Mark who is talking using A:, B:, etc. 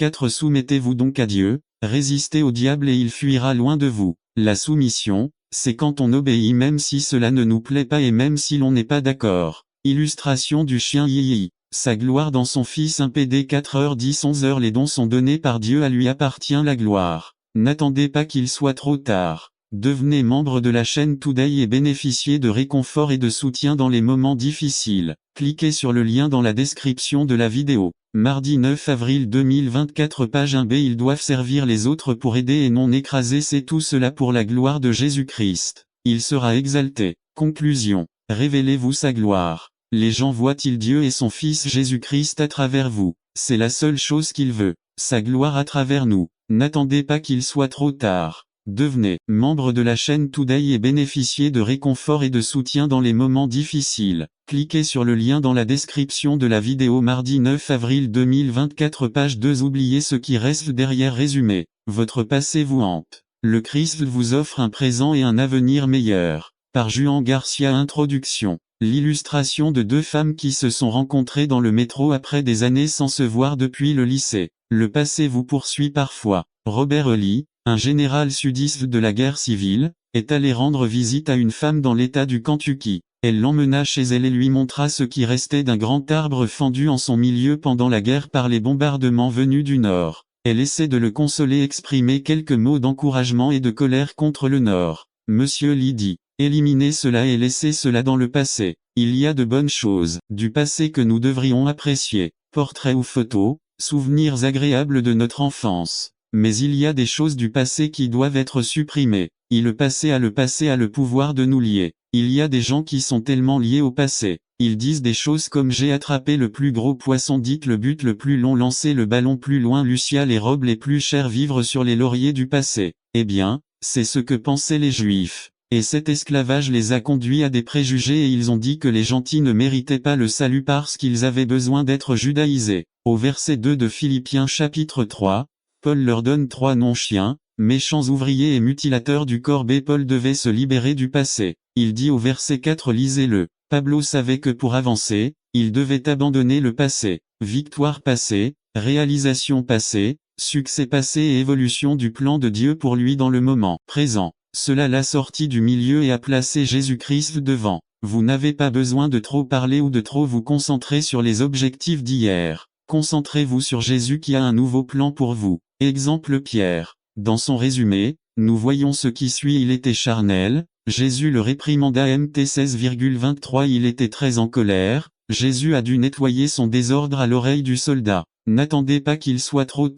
A: 4. Soumettez-vous donc à Dieu, résistez au diable et il fuira loin de vous. La soumission, c'est quand on obéit même si cela ne nous plaît pas et même si l'on n'est pas d'accord. Illustration du chien Yi. Sa gloire dans son Fils 1 PD 4h10 11h. Les dons sont donnés par Dieu, à lui appartient la gloire. N'attendez pas qu'il soit trop tard. Devenez membre de la chaîne Today et bénéficiez de réconfort et de soutien dans les moments difficiles. Cliquez sur le lien dans la description de la vidéo. Mardi 9 avril 2024 page 1b. Ils doivent servir les autres pour aider et non écraser, c'est tout cela pour la gloire de Jésus-Christ. Il sera exalté. Conclusion. Révélez-vous sa gloire. Les gens voient-ils Dieu et son Fils Jésus-Christ à travers vous? C'est la seule chose qu'il veut. Sa gloire à travers nous. N'attendez pas qu'il soit trop tard. Devenez membre de la chaîne Today et bénéficiez de réconfort et de soutien dans les moments difficiles. Cliquez sur le lien dans la description de la vidéo. Mardi 9 avril 2024 page 2. Oubliez ce qui reste derrière. Résumé. Votre passé vous hante. Le Christ vous offre un présent et un avenir meilleur. Par Juan Garcia. Introduction. L'illustration de deux femmes qui se sont rencontrées dans le métro après des années sans se voir depuis le lycée. Le passé vous poursuit parfois. Robert E. Lee, un général sudiste de la guerre civile, est allé rendre visite à une femme dans l'état du Kentucky. Elle l'emmena chez elle et lui montra ce qui restait d'un grand arbre fendu en son milieu pendant la guerre par les bombardements venus du nord. Elle essaie de le consoler, exprimer quelques mots d'encouragement et de colère contre le nord. Monsieur Lee dit: éliminez cela et laissez cela dans le passé. Il y a de bonnes choses du passé que nous devrions apprécier. Portraits ou photos, souvenirs agréables de notre enfance. Mais il y a des choses du passé qui doivent être supprimées. Le passé a le pouvoir de nous lier. Il y a des gens qui sont tellement liés au passé. Ils disent des choses comme: j'ai attrapé le plus gros poisson, dites le but le plus long, lancé le ballon plus loin, Lucia les robes les plus chères, vivre sur les lauriers du passé. Eh bien, c'est ce que pensaient les Juifs. Et cet esclavage les a conduits à des préjugés et ils ont dit que les gentils ne méritaient pas le salut parce qu'ils avaient besoin d'être judaïsés. Au verset 2 de Philippiens chapitre 3, Paul leur donne 3 noms: chiens, méchants, ouvriers et mutilateurs du corps. Paul devait se libérer du passé. Il dit au verset 4, lisez-le. Pablo savait que pour avancer, il devait abandonner le passé. Victoire passée, réalisation passée, succès passé et évolution du plan de Dieu pour lui dans le moment présent. Cela l'a sorti du milieu et a placé Jésus-Christ devant. Vous n'avez pas besoin de trop parler ou de trop vous concentrer sur les objectifs d'hier. Concentrez-vous sur Jésus qui a un nouveau plan pour vous. Exemple Pierre. Dans son résumé, nous voyons ce qui suit. Il était charnel, Jésus le réprimanda. Mt 16,23. Il était très en colère, Jésus a dû nettoyer son désordre à l'oreille du soldat. N'attendez pas qu'il soit trop